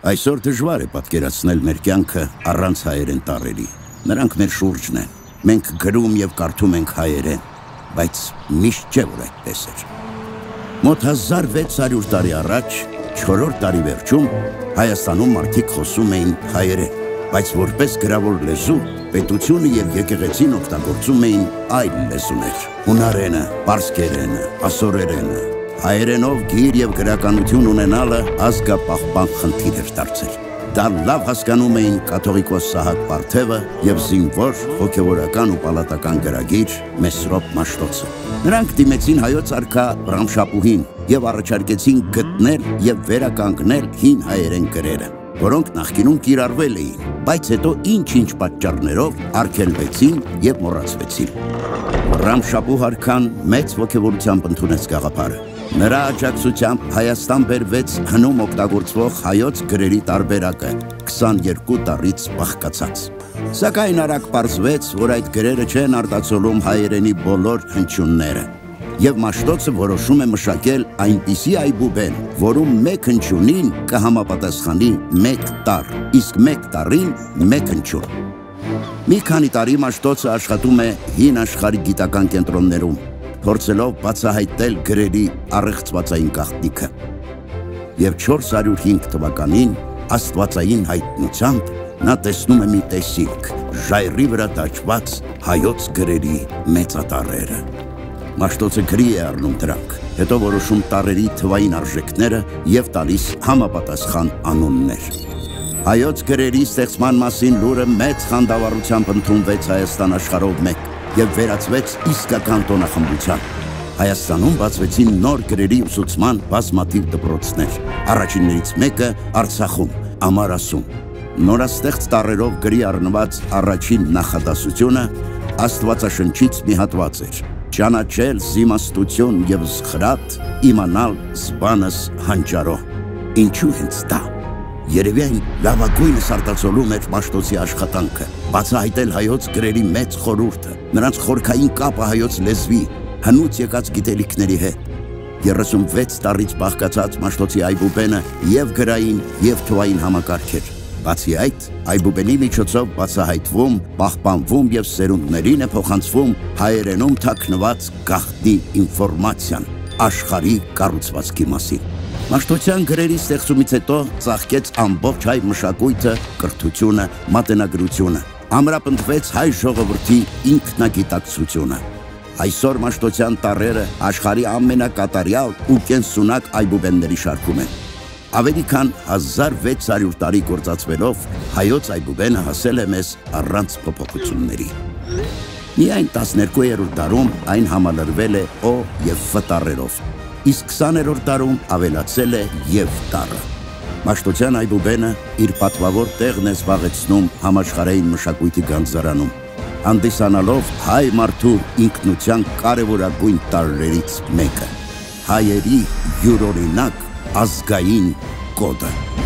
Այսօր դժվար է պատկերացնել մեր կյանքը առանց հայերեն տառերի։ Նրանք մեր շուրջն են։ Մենք գրում եւ կարդում ենք հայերեն, բայց միշտ չէ որ այդպես էր։ Մոտ 1600 տարի առաջ, 4-րդ դարի վերջում Հայաստանում մարդիկ խոսում էին հայերեն, բայց որպես գրավոր լեզու պետությունը եւ եկեղեցին օգտագործում էին այլ լեզուներ՝ հունարենը, պարսկերենը, ասորերենը։ Հայերենով գիր եւ գրականություն ունենալը ազգապահպան խնդիր էր դարձել։ Դա լավ հասկանում էին կաթողիկոս Սահակ Պարթևը եւ զինվոր հոգեվորական ու պալատական գրագիր Մեսրոպ Մաշտոցը։ Նրանք դիմեցին հայոց արքա Ռամշապուհին եւ առաջարկեցին գտնել եւ վերականգնել հին հայերեն գրերը, որոնք նախկինում կիրառվել էին, բայց հետո ինչ-ինչ պատճառներով արգելվեցին եւ մոռացվեցին։ Ռամշապուհ արքան մեծ ոգևորությամբ ընդունեց գաղափարը։ Նրա աջակցությամբ Հայաստան բերվեց հնում օգտագործվող հայոց գրերի տարբերակը 22 տարից բաղկացած։ Սակայն արագ պարզվեց, որ այդ գրերը չեն արտացոլում հայերենի բոլոր հնչյունները, եւ Մաշտոցը որոշում է մշակել այնպիսի այբուբեն, որում մեկ հնչյունին կհամապատասխանի մեկ տառ, իսկ մեկ տառին մեկ հնչյուն։ Մի քանի տարի Մաշտոցը աշխատում է հին աշխարհի գիտական կենտրոններում, փորձելով բացահայտել գրերի առեղծվածային գաղտնիքը։ Եվ 405 թվականին աստվածային հայտնությամբ նա տեսնում է մի տեսիլք, ժայռի վրա տաճված հայոց գրերի մեծատառերը։ Մաշտոցը գրի է առնում դրանք, հետո որոշում տառերի թվային արժեքները եւ տալիս համապատասխան անուններ։ Հայոց գրերի ստեղծման մասին լուրը մեծ խանդավառությամբ ընդունվեց Հայաստան աշխարհով մեկ եւ վերածվեց իսկական տոնախմբության։ Հայաստանում բացվեցին նոր գրերի ուսուցման բազմաթիվ դպրոցներ։ Առաջիններից մեկը Արցախում, Ամարասում։ Նորաստեղծ տառերով գրի առնված առաջին նախադասությունը Աստվածաշնչից մի հատված էր. «Ճանաչել զիմաստություն եւ զխրատ, իմանալ զբանս հանճարո»։ Ինչու հենց դա։ Երևի այն լավագույնս արտացոլում էր Մաշտոցի աշխատանքը, բացահայտել հայոց գրերի մեծ խորհուրդը, նրանց խորքային կապը հայոց լեզվի, հնուց եկած գիտելիքների հետ։ 36 տարից բաղկացած Մաշտոցի այբուբենը եւ գրային եւ թվային համակարգ էր։ Բացի այդ, այբուբենի միջոցով բացահայտվում, պահպանվում եւ սերունդներին է փոխանցվում հայերենում թաքնված գաղտնի ինֆորմացիան աշխարհի կառուցվածքի մասին։ Մաշտոցյան գրերի ստեղծումից հետո ծաղկեց ամբողջ հայ մշակույթը, կրթությունը, մատենագրությունը, ամրապնդվեց հայ ժողովրդի ինքնագիտակցությունը։ Այսօր Մաշտոցյան տառերը աշխարհի ամենակատարյալ ու կենսունակ այբուբենների շարքում են։ Ավելի քան 1600 տարի գործածվելով հայոց այբուբենը հասել է մեզ առանց փոփոխությունների։ Միայն 12-րդ դարում այն համալրվել է օ եւ ֆ տառերով, իսկ 20-րդ դարում ավելացել է եւ տառը։ Մաշտոցյան այբուբենը իր պատվավոր տեղն է զբաղեցնում համաշխարհային մշակույթի գանձարանում, հանդիսանալով հայ մարդու ինքնության կարևորագույն տարրերից մեկը, հայերի յուրօրինակ ազգային կոդը։